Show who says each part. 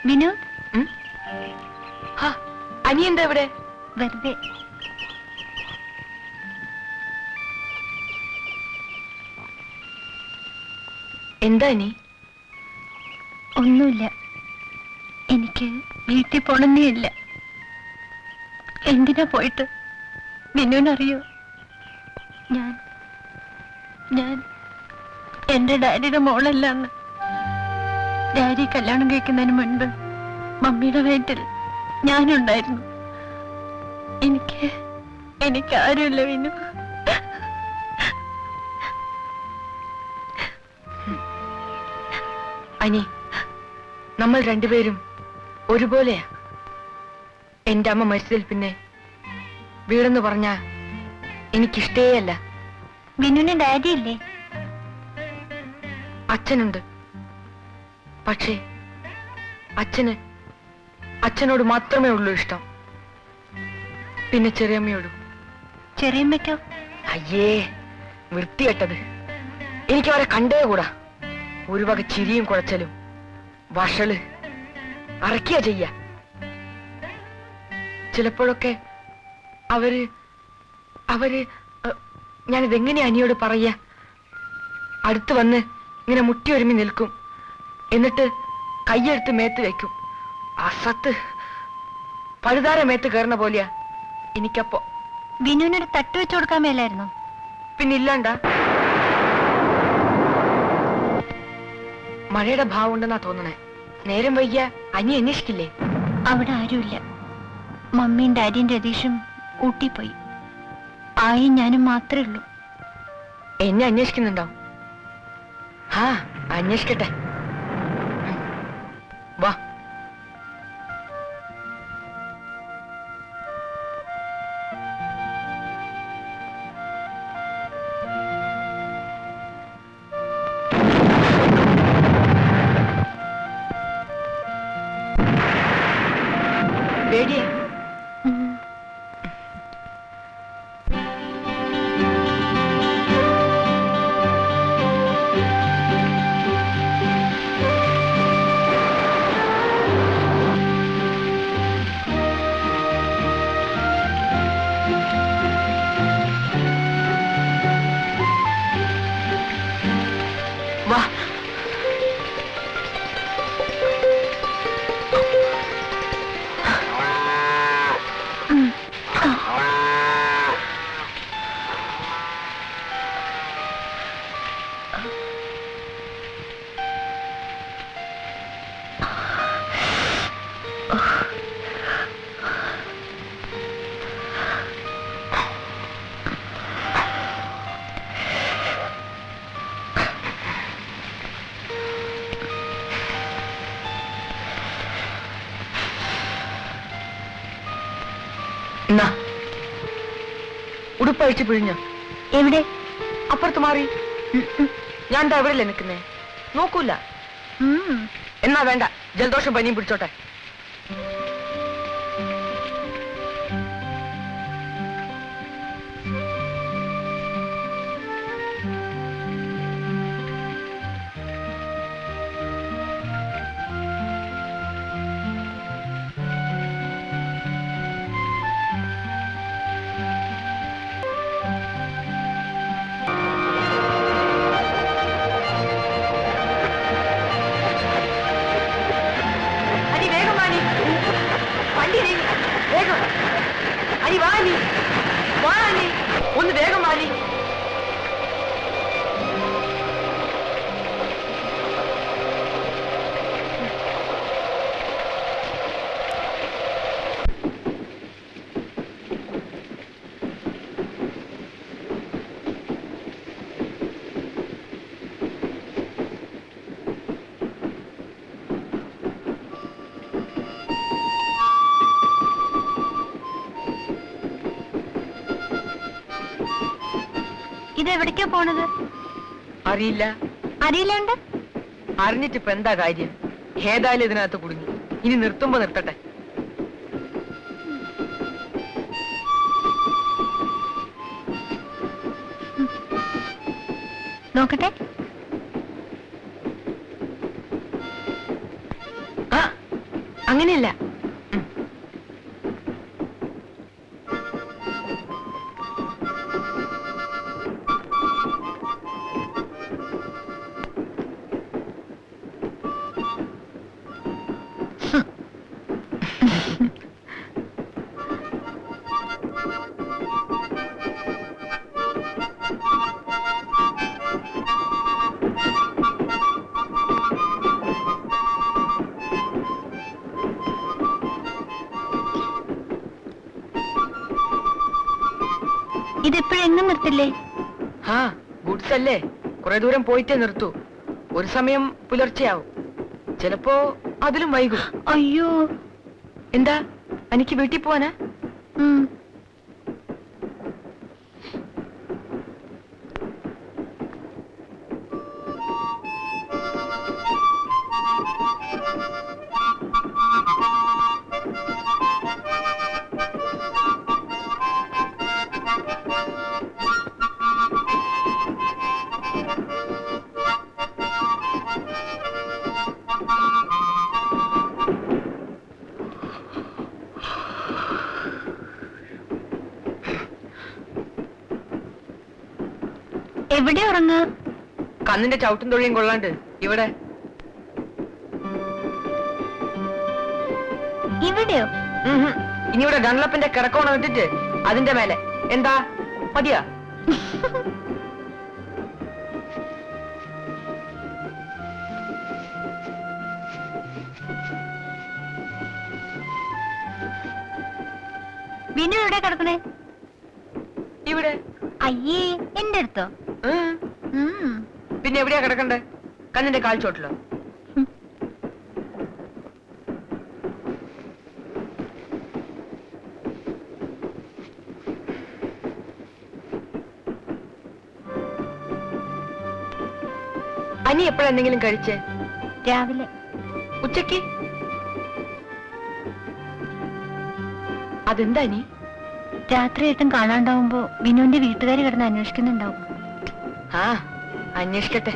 Speaker 1: വിനു
Speaker 2: അനി എന്താ ഇവിടെ?
Speaker 1: വെറുതെ.
Speaker 2: എന്താ നീ?
Speaker 1: ഒന്നുമില്ല. എനിക്ക് വീട്ടിൽ പോണെന്നേ ഇല്ല. എന്തിനാ പോയിട്ട്? വിനുവിനറിയോ? ഞാൻ എന്റെ ഡാഡിയുടെ മോളല്ലാന്ന്. ഡാഡി കല്യാണം കഴിക്കുന്നതിന് മുൻപ് മമ്മിയുടെ വയറ്റിൽ ഞാനുണ്ടായിരുന്നു. എനിക്ക് ആരുമില്ല വിനു.
Speaker 2: അനി, നമ്മൾ രണ്ടുപേരും ഒരുപോലെയാ. എന്റെ അമ്മ മരിച്ചതിൽ പിന്നെ വീടെന്ന് പറഞ്ഞാ എനിക്കിഷ്ടേയല്ല.
Speaker 1: വിനുവിന് ഡാഡി ഇല്ലേ?
Speaker 2: അച്ഛനുണ്ട്. പക്ഷേ അച്ഛനോട് മാത്രമേ ഉള്ളൂ ഇഷ്ടം. പിന്നെ ചെറിയമ്മയോടും.
Speaker 1: ചെറിയമ്മയ്ക്കോ?
Speaker 2: അയ്യേ, വൃത്തികെട്ടത്. എനിക്ക് അവരെ കണ്ടേ കൂടാ. ഒരു വക ചിരിയും കുഴച്ചലും വഷള് അറക്കിയ ചെയ്യ. ചിലപ്പോഴൊക്കെ അവര് ഞാനിതെങ്ങനെയാ അനിയോട് പറയ? അടുത്ത് വന്ന് ഇങ്ങനെ മുട്ടി ഒരുമി നിൽക്കും. എന്നിട്ട് കയ്യെടുത്ത് മേത്ത് വെക്കും. അസത്ത് പഴുതാര മേത്ത് കയറുന്ന പോലെയാ എനിക്കപ്പോ.
Speaker 1: വിനുവിനൊരു തട്ട് വെച്ചു കൊടുക്കാൻ മേലായിരുന്നോ?
Speaker 2: പിന്നില്ലാണ്ടാ. മഴയുടെ ഭാവം ഉണ്ടെന്നാ തോന്നണേ. നേരം വൈകിയ അനി അന്വേഷിക്കില്ലേ?
Speaker 1: അവിടെ ആരുമില്ല. മമ്മിയും ഡാഡിയും രതീഷും ഊട്ടി പോയി. ആയി ഞാനും മാത്രമേ ഉള്ളൂ.
Speaker 2: എന്നെ അന്വേഷിക്കുന്നുണ്ടാവും. അന്വേഷിക്കട്ടെ. വാ. പേടിയേ? വാ. ഉടുപ്പഴിച്ച് പിഴിഞ്ഞോ?
Speaker 1: എവിടെ?
Speaker 2: അപ്പുറത്ത് മാറി. ഞാൻ എന്താ എവിടെയല്ലേ നിൽക്കുന്നേ? നോക്കൂല. എന്നാ വേണ്ട, ജലദോഷം പനിയും പിടിച്ചോട്ടെ. അനി വാ, ഒന്ന് വേഗം വാലി.
Speaker 1: ഇതെവിടേക്കാ പോണത്?
Speaker 2: അറിയില്ല.
Speaker 1: അറിയില്ലാണ്ട്?
Speaker 2: അറിഞ്ഞിട്ടിപ്പോ എന്താ കാര്യം? ഏതായാലും ഇതിനകത്ത് കുടുങ്ങി. ഇനി നിർത്തുമ്പോ നിർത്തട്ടെ.
Speaker 1: നോക്കട്ടെ.
Speaker 2: അങ്ങനെയല്ല.
Speaker 1: ഇതെപ്പോഴെങ്ങും നിർത്തില്ലേ?
Speaker 2: ആ, ഗുഡ്സ് അല്ലേ, കുറെ ദൂരം പോയിട്ടേ നിർത്തൂ. ഒരു സമയം പുലർച്ചെയാവും, ചിലപ്പോ അതിലും വൈകും.
Speaker 1: അയ്യോ,
Speaker 2: എന്താ എനിക്ക് വീട്ടിൽ പോവാനാ?
Speaker 1: എവിടെ ഉറങ്ങ?
Speaker 2: കണ്ണിന്റെ ചവിട്ടും തൊഴിയും കൊള്ളാണ്ട് ഇവിടെ.
Speaker 1: ഇവിടെയോ?
Speaker 2: ഇനി ഇവിടെ ഗൺലപ്പിന്റെ കിടക്കോണം ഇട്ടിട്ട് അതിന്റെ മേലെ. എന്താ മതിയാ?
Speaker 1: വിനു എവിടെ കിടക്കണേ?
Speaker 2: ഇവിടെ.
Speaker 1: അയ്യേ, എന്റെ അടുത്തോ?
Speaker 2: പിന്നെ എവിടെയാ കിടക്കണ്ടേ? കണ്ണിന്റെ കാൽച്ചോട്ടിലോ? അനി എപ്പോഴാ എന്തെങ്കിലും കഴിച്ചേ?
Speaker 1: രാവിലെ.
Speaker 2: ഉച്ചക്ക്? അതെന്താ അനി?
Speaker 1: രാത്രിയായിട്ടും കാണാണ്ടാവുമ്പോ വിനുവിന്റെ വീട്ടുകാർ കിടന്ന് അന്വേഷിക്കുന്നുണ്ടാവും.
Speaker 2: ആ, അന്വേഷിക്കട്ടെ.